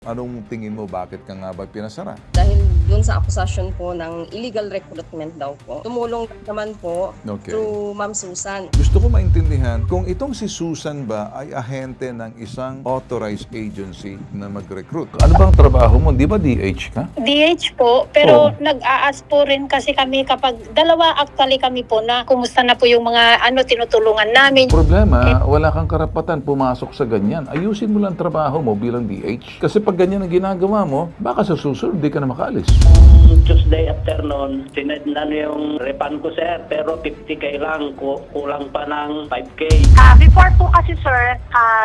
Anong tingin mo, bakit ka nga ba pinasara? Dahil dun sa akusasyon po ng illegal recruitment daw po, tumulong naman po Okay. through Ma'am Susan. Gusto ko maintindihan kung itong si Susan ba ay ahente ng isang authorized agency na mag-recruit. Ano bang trabaho mo? Di ba DH ka? DH po, pero Oo. nag-a-ask po rin kasi kami kapag dalawa actually kami po na kumusta na po yung mga tinutulungan namin. Problema, wala kang karapatan pumasok sa ganyan. Ayusin mo lang trabaho mo bilang DH. Kasi pag ganyan ang ginagawa mo, baka sa susunod di ka na makaalis. Tuesday afternoon, sinednan yung refund ko, sir, pero 50K lang, kulang pa ng 5K. Before po kasi sir,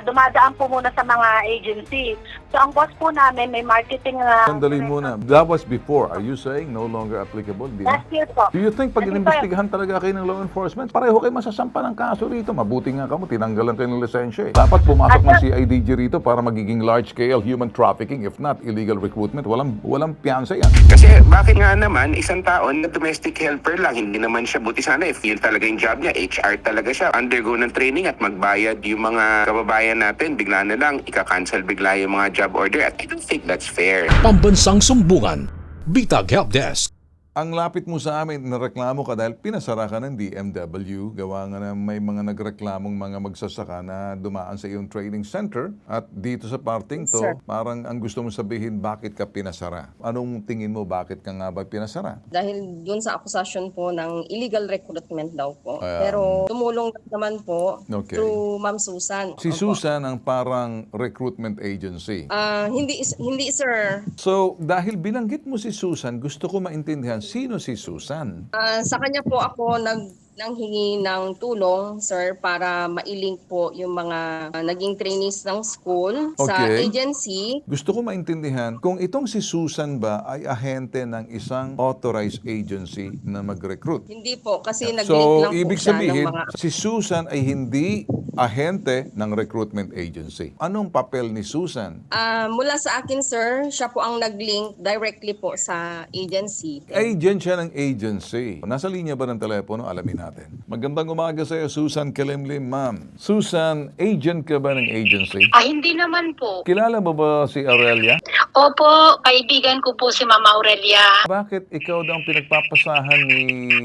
dumadaan po muna sa mga agency. So ang boss po namin may marketing Sandali muna. That was before. Are you saying no longer applicable? Di ba? last year po. Do you think pag Kasi inimbestigahan talaga kayo ng law enforcement, pareho kayo masasampa ng kaso rito? Mabuti nga ka mo, tinanggalan kayo ng lisensya eh. Dapat pumasok ng CIDG rito para magiging large-scale human trafficking, if not illegal recruitment. Walang piyansa yan. Kasi bakit nga naman, isang taon na domestic helper lang, hindi naman siya, buti sana if yun talaga yung job niya, HR talaga siya, undergo ng training at magbayad yung mga kababayan natin, bigla na lang, ika-cancel bigla yung mga job order at I don't think that's fair. Pambansang Sumbungan, Bitag Helpdesk. Ang lapit mo sa amin, nareklamo ka dahil pinasara ka ng DMW. Gawa nga na may mga nagreklamong mga magsasaka na dumaan sa iyong training center. At dito sa parting to, Sir. parang ang gusto mo sabihin, bakit ka pinasara? Anong tingin mo, bakit ka nga ba pinasara? Dahil dun sa akusasyon po ng illegal recruitment daw po. Ayan. Pero tumulong naman po Okay. through Ma'am Susan. Si Opo. Susan ang parang recruitment agency. Hindi sir. So, dahil binanggit mo si Susan, gusto ko maintindihan, sino si Susan? Sa kanya po ako nanghingi ng tulong, sir, para mailink po yung mga naging trainees ng school sa Okay. agency. Gusto ko maintindihan kung itong si Susan ba ay ahente ng isang authorized agency na mag-recruit. Hindi po, kasi nag-link So, lang po ibig siya ng sabihin, mga... si Susan ay hindi ahente ng recruitment agency. Anong papel ni Susan? Mula sa akin, sir, siya po ang nag-link directly po sa agency. Agent siya ng agency. Nasa linya ba ng telepono? Alamin natin. Magandang umaga sa iyo, Susan Kalimlim, ma'am. Susan, agent ka ba ng agency? Hindi naman po. Kilala mo ba si Aurelia? Opo, kaibigan ko po si Ma'am Aurelia. Bakit ikaw daw ang pinagpapasahan ni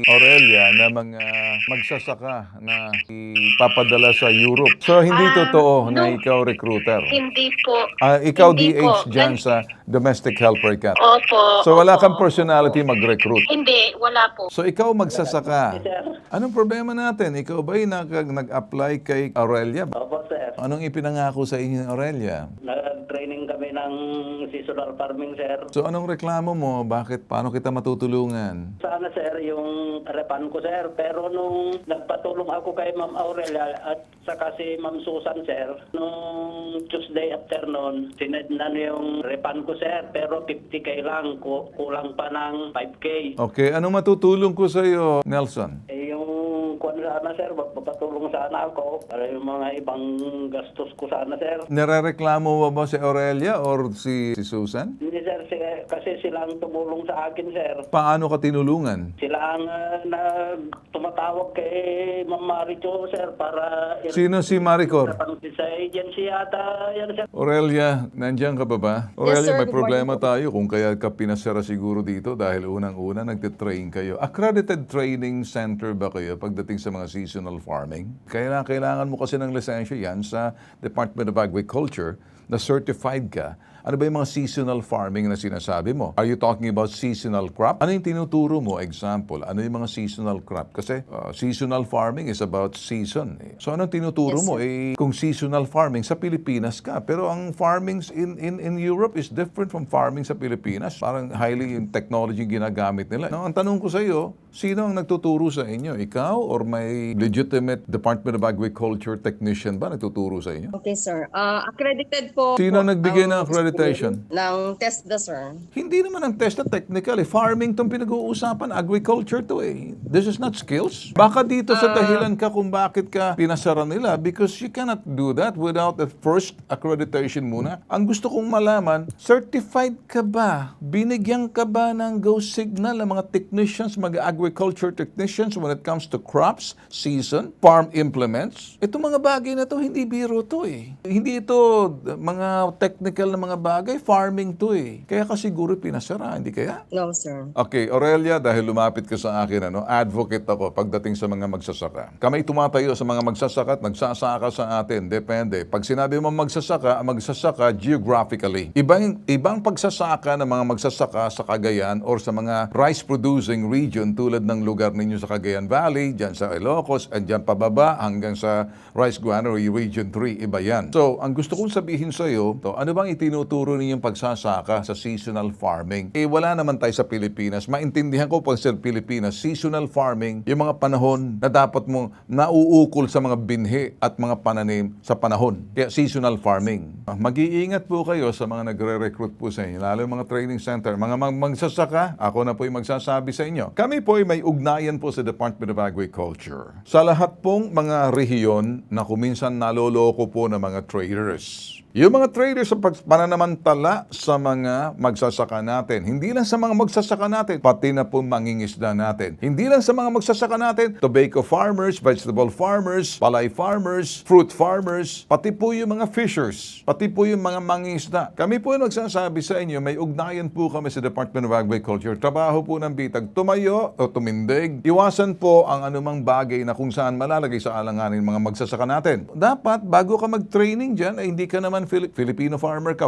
Aurelia na mga magsasaka na ipapadala sa Europe? So, hindi totoo na ikaw recruiter. Hindi po. Ikaw Hindi DH po. dyan sa domestic helper ka. Opo. So, wala kang personality mag-recruit. Hindi, wala po. So, ikaw magsasaka. Anong problema natin? Ikaw ba'y nag-apply kay Aurelia? Opo, sir. Anong ipinangako sa inyo ni Aurelia? Nag-training kami ng seasonal farming, sir. So, anong reklamo mo? Paano kita matutulungan? Sana, sir, yung refund ko, sir. Pero nung nagpatulong ako kay Ma'am Aurelia at saka si Ma'am Susan, sir, nung Tuesday afternoon, sinednan yung refund ko, sir. Pero 50K lang, kulang pa ng 5K. Okay, anong matutulong ko sa iyo, Nelson? Yung kuwan sana, sir, magpapatulong sana ako para yung mga ibang gastos ko sana, sir. Narareklamo mo ba si Aurelia or si Susan? Hindi, sir, kasi sila ang tumulong sa akin, sir. Paano ka tinulungan? Sila ang tumatawag kay Ma'am Maricho, sir, para... Sino si Maricor? Sa agency yata yan, sir. Aurelia, nandiyan ka ba? Yes, Aurelia, sir. may Good problema morning po. tayo kung kaya ka pinasara siguro dito dahil unang-una nagtitrain kayo. Accredited training center ba kayo pagdating sa mga seasonal farming? Kailangan mo kasi ng lisensya yan sa Department of Agriculture na certified ka. Ano ba yung mga seasonal farming na sinasabi mo? Are you talking about seasonal crop? Ano yung tinuturo mo? Example, ano yung mga seasonal crop? Kasi seasonal farming is about season. So anong tinuturo Yes, mo? sir. Kung seasonal farming, sa Pilipinas ka. Pero ang farmings in Europe is different from farming sa Pilipinas. Parang highly in technology ginagamit nila. Now, ang tanong ko sa iyo, sino ang nagtuturo sa inyo? Ikaw or may legitimate Department of Agriculture technician ba nagtuturo sa inyo? Okay, sir. Accredited po. Sino ang nagbigay ang ng accreditation? Ng TESDA, sir. Hindi naman ang test na technical eh. Farming tong pinag-uusapan, agriculture to eh. This is not skills. Baka dito sa dahilan ka kung bakit ka pinasara nila because you cannot do that without the first accreditation muna. Ang gusto kong malaman, certified ka ba? Binigyan ka ba ng go signal ng mga technicians, mga agriculture technicians when it comes to crops, season, farm implements? Itong mga bagay na to, hindi biro to eh. Hindi ito mga technical na mga bagay, farming to eh. Kaya ka siguro pinasara, hindi kaya? No, sir. Okay, Aurelia, dahil lumapit ka sa akin, advocate ako pagdating sa mga magsasaka. Kami tumatayo sa mga magsasaka at nagsasaka sa atin. Depende. Pag sinabi mo magsasaka geographically. Ibang pagsasaka ng mga magsasaka sa Cagayan or sa mga rice-producing region tulad ng lugar ninyo sa Cagayan Valley, dyan sa Ilocos, and dyan pababa hanggang sa Rice Granary Region 3. Iba yan. So, ang gusto kong sabihin sa iyo, ano bang itinuturo ninyong pagsasaka sa seasonal farming? Wala naman tayo sa Pilipinas. Maintindihan ko pag sa Pilipinas, seasonal farming, yung mga panahon na dapat mong nauukol sa mga binhi at mga pananim sa panahon. Kaya seasonal farming. Mag-iingat po kayo sa mga nagre-recruit po sa inyo, lalo yung mga training center, mga magsasaka, ako na po yung magsasabi sa inyo. Kami po ay may ugnayan po sa Department of Agriculture. Sa lahat pong mga rehiyon na kuminsan naloloko po ng mga traders. Yung mga traders sa pananamantala sa mga magsasaka natin. Hindi lang sa mga magsasaka natin, pati na po mangingisda natin. Hindi lang sa mga magsasaka natin, tobacco farmers, vegetable farmers, palay farmers, fruit farmers, pati po yung mga fishers, pati po yung mga mangingisda. Kami po yung nagsasabi sa inyo, may ugnayan po kami sa Department of Agriculture. Trabaho po ng bitag, tumayo o tumindig. Iwasan po ang anumang bagay na kung saan malalagay sa alanganin mga magsasaka natin. Dapat, bago ka mag-training dyan, ay hindi ka naman Filipino farmer ka,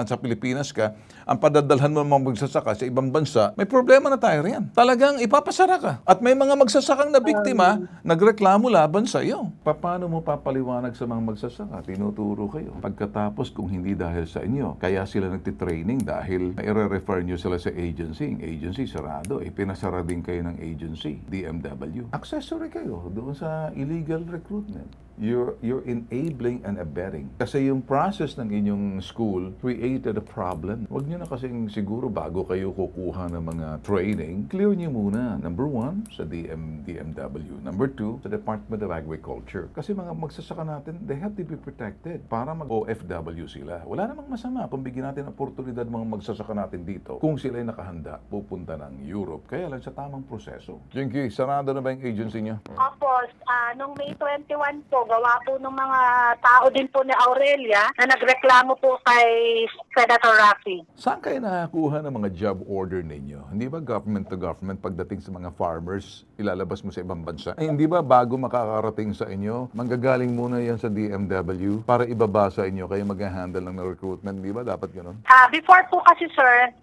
sa Pilipinas ka, ang padadalhan mo mga magsasaka sa ibang bansa, may problema na tayo riyan. Talagang ipapasara ka. At may mga magsasakang na biktima, nagreklamo laban sa iyo. Paano mo papaliwanag sa mga magsasaka? Tinuturo kayo. Pagkatapos kung hindi dahil sa inyo, kaya sila nagtitraining dahil i-refer nyo sila sa agency. Ang agency sarado. Pinasara din kayo ng agency, DMW. Accessory kayo doon sa illegal recruitment. You're enabling and abetting. Kasi yung process ng inyong school created a problem. Huwag nyo na kasing siguro bago kayo kukuha ng mga training, clear nyo muna. Number 1, sa DMW. Number 2, sa Department of Agriculture. Kasi mga magsasaka natin, they have to be protected para mag-OFW sila. Wala namang masama kung bigyan natin oportunidad mga magsasaka natin dito kung sila ay nakahanda pupunta ng Europe. Kaya lang sa tamang proseso. Jinky, sarado na ba yung agency niya? Opo, nung May 21 po, gawa po ng mga tao din po ni Aurelia na nagreklamo po kay Senator Raffy. Saan kayo nakakuha ng mga job order ninyo? Hindi ba government to government pagdating sa mga farmers, ilalabas mo sa ibang bansa? Ay, hindi ba bago makakarating sa inyo, manggagaling muna yan sa DMW para ibaba sa inyo kayo mag-handle ng recruitment? Hindi ba dapat gano'n? Before po kasi sir,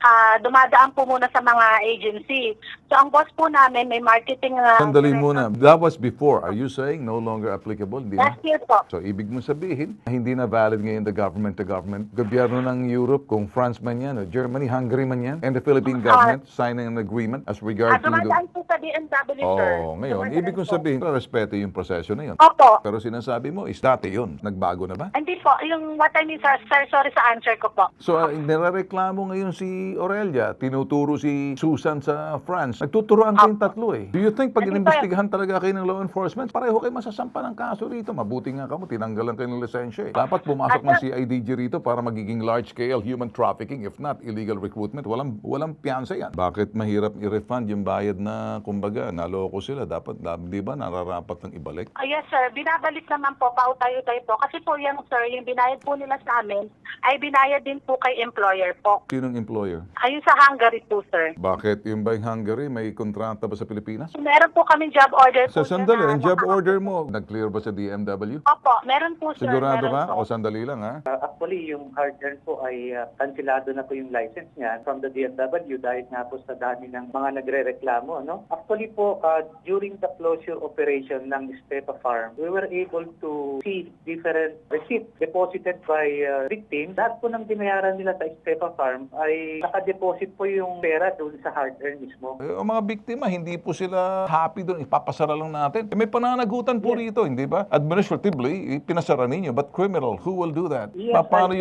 dumadaan po muna sa mga agency. So ang boss po namin may marketing Sandali muna. That was before. Are you saying no longer applicable? Hindi na? last year po. So, ibig mo sabihin, hindi na valid ngayon the government to government. Gobyerno ng Europe, kung France man yan, o Germany, Hungary man yan, and the Philippine government signing an agreement as regards to Dumadaan po sa DMW sir. Oh, ngayon, ibig kong sabihin, respeto yung proseso na yun. Opo. Pero sinasabi mo, is dati yun. Nagbago na ba? Hindi po, yung what I mean sir, sorry sa answer ko po. So, nirereklamo ngayon si Aurelia, tinuturo si Susan sa France. Nagtuturoan kayong tatlo eh. Do you think pag Hindi pa- inimbestigahan talaga kayo ng law enforcement, pareho kayo masasampa ng kaso rito? Mabuti nga kamo, tinanggalan kayo ng lisensya eh. Dapat pumasok ng CIDG rito para magiging large-scale human trafficking, if not illegal recruitment. Walang piyansa yan. Bakit mahirap i-refund yung bayad na, kumbaga, naloko sila? Dapat, di ba, nararapat ng ibalik? Yes sir, binabalik naman po, pautay-utay po. Kasi po yan sir, yung binayad po nila sa amin, ay binayad din po kay employer po. Sinong employer? Ayun sa Hungary po sir. Bakit? Yung ba yung Hungary, may kontrata ba sa Pilipinas? Meron po kaming job order po. Sa sandali, dyan ang na- job order mo, nag-clear ba sa DMW? Opo, meron po sir. Sigurado meron ka? po. O sandali lang ha? Actually, yung hard earn po ay kansilado na po yung license niya from the DMW dahil nga po sa dami ng mga nagre-reklamo. No? Actually po, during the closure operation ng Estepa Farm, we were able to see different receipts deposited by victims. Lahat po ng binayaran nila sa Estepa Farm ay nakadeposit po yung pera doon sa hard earn mismo. Ang mga biktima, hindi po sila happy doon. Ipapasara lang natin. May pananagutan po rito, hindi ba? Administratively, pinasara ninyo. But criminal, who will do that? Yes, Paano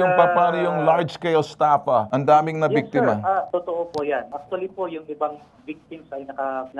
yung large-scale staff? Ang daming na Yes, biktima. sir. Totoo po yan. Actually po, yung ibang victims ay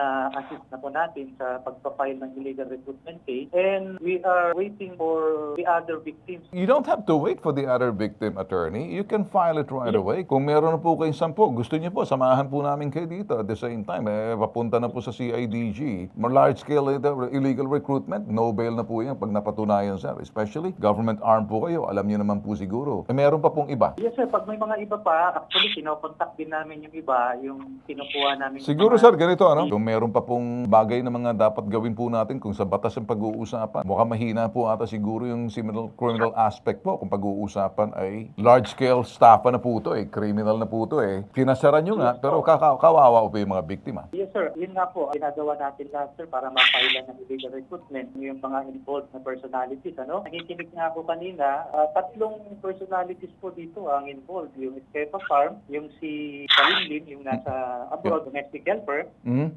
na-assist na po natin sa pagpapile ng illegal recruitment case. And we are waiting for the other victims. You don't have to wait for the other victim, attorney. You can file it right away. Kung meron na po kayong 10, gusto niyo po, samahan po namin kayo dito at the same time. Papunta na po sa CIDG. Large-scale illegal recruitment, no bail na po yan pag napatunayan, sir. Especially, government arm po kayo. Alam niyo naman po siguro. Meron pa pong iba. Yes sir, pag may mga iba pa, actually kinokontak din namin yung iba, yung kinukuha namin. Siguro, sir, ganito, ano? Kung meron pa pong bagay na mga dapat gawin po natin kung sa batas ang pag-uusapan, mukhang mahina po ata siguro yung criminal aspect po kung pag-uusapan ay large-scale staff na po ito, criminal na po ito. Pinasara nyo nga, pero kawawa po yung mga biktima. Yes sir, yun nga po, ginagawa natin lahat sir para mapailan ng illegal recruitment yung mga involved na personalities. Nakikinig nga ako kanina, 3 personalities po dito ang involved. Yung Estepa Farm, yung si Kalimlim, yung nasa abroad, domestic helper,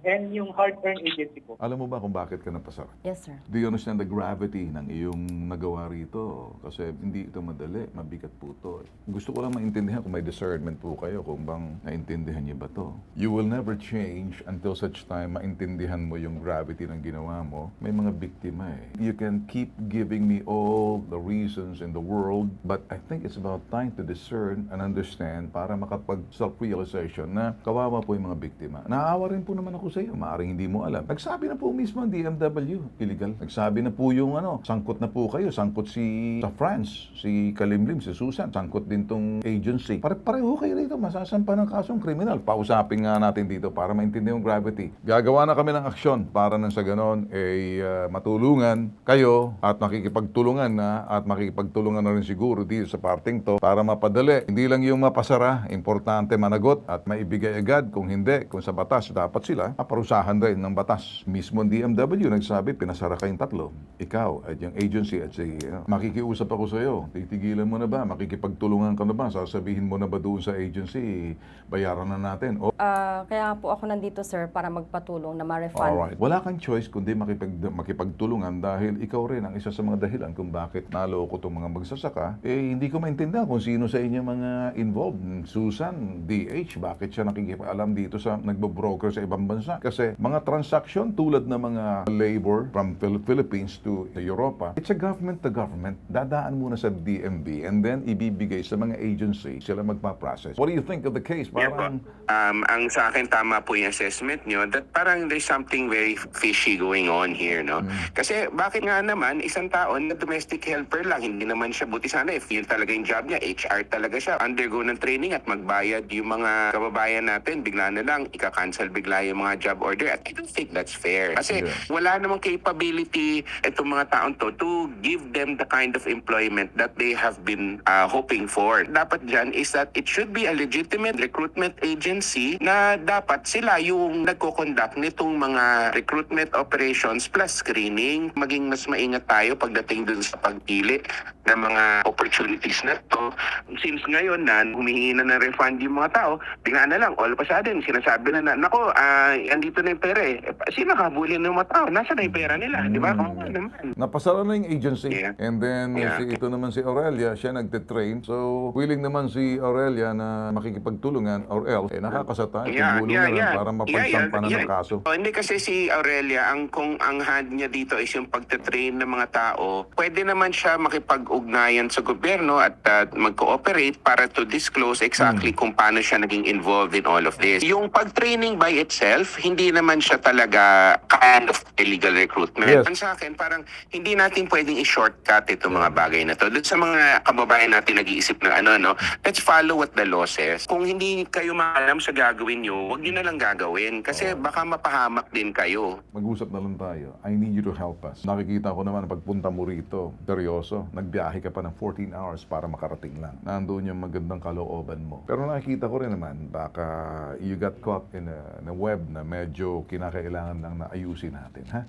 and yung hard-earned agency po. Alam mo ba kung bakit ka napasara? Yes, sir. Do you understand the gravity ng iyong nagawa rito? Kasi hindi ito madali, mabigat po ito. Gusto ko lang maintindihan kung may discernment po kayo kung bang naintindihan niyo ba to. You will never change until such time maintindihan mo yung gravity ng ginawa mo. May mga biktima You can keep giving me all the reasons in the world, but I think it's about time to discern and understand para makapag-self-realization na kawawa po yung mga biktima. Naawa rin po naman ako sa iyo. Maaring hindi mo alam. Nagsabi na po mismo ang DMW, illegal. Nagsabi na po yung sangkot na po kayo. Sangkot sa France, si Kalimlim, si Susan. Sangkot din tong agency. Pareho kayo rito. Masasampa ng kasong kriminal. Pausapin nga natin dito para maintindihan yung gravity. Gagawa na kami ng aksyon para nang sa ganon matulungan kayo at makikipagtulungan na rin siguro dito sa parting to para mapadali. Hindi lang yung mapasara, importante managot at maibigay agad. Kung hindi, kung sa batas, dapat sila parusahan rin ng batas. Mismo ang DMW nagsabi, pinasara kayong 3. Ikaw at yung agency at si makikiusap ako sa iyo. Titigilan mo na ba? Makikipagtulungan ka na ba? Sasabihin mo na ba doon sa agency, bayaran na natin? Kaya po ako nandito, sir, para magpatulong na ma-refund. Alright. Wala kang choice kundi makipagtulungan dahil ikaw rin ang isa sa mga dahilan kung bakit naloko itong mga magsasaka. Hindi ko maintindihan kung sino sa inyo mga involved. Susan, DH, bakit siya nakikipaalam dito sa nagbo-broker sa ibang bansa? Kasi mga transaction tulad ng mga labor from Philippines to Europa, it's a government to government. Dadaan muna sa DMV and then ibibigay sa mga agency. Sila magpa-process. What do you think of the case? Parang... ang sa akin tama po yung assessment nyo that parang there's something very fishy going on here, no? Kasi bakit nga naman isang tao na domestic helper lang, hindi naman siya, buti sana if yun talaga yung job niya, HR talaga siya, undergo ng training at magbayad yung mga kababayan natin, bigla na lang ika-cancel bigla yung mga job order at I don't think that's fair. Kasi wala namang capability itong mga taon to give them the kind of employment that they have been hoping for. Dapat dyan is that it should be a legitimate recruitment agency na dapat sila yung nagko-conduct nitong mga recruitment operations plus screening. Maging mas maingat tayo pagdating dun sa pagpili ng mga opportunities na to. Since ngayon na humihingi na ng refund yung mga tao, bigla na lang, all of a sudden, sinasabi na nako, andito na yung pera Sino kabulin ng mga tao? Nasaan na yung pera nila? Di ba? Napasara na yung agency. And then, ito naman si Aurelia, siya nagte-train. So, willing naman si Aurelia na makikipagtulungan or else, nakakasa tayo. Tumulong na lang para mapagsampa na ng kaso. Hindi kasi si Aurelia, kung ang hand niya dito is yung pagte-train ng mga tao, pwede naman siya makipag-ugnayan sa gobyerno at mag-cooperate para to disclose exactly kung paano siya naging involved in all of this. Yung pag-training by itself, hindi naman siya talaga kind of illegal recruitment. Yes. Sa akin, parang hindi natin pwedeng i-shortcut itong mga bagay na to. Doon sa mga kababayan natin nag-iisip na let's follow what the law says. Kung hindi kayo maalam sa gagawin nyo, huwag nyo na lang gagawin kasi baka mapahamak din kayo. Mag-usap na lang tayo. I need you to help us. Nakikita ko naman pagpunta mo rito, seryoso, nagbiyahe ka pa ng 14 hours para makarating lang. Nandoon yung magandang kalooban mo. Pero nakikita ko rin naman, baka you got caught in a web na medyo kinakailangan lang na ayusin natin, ha?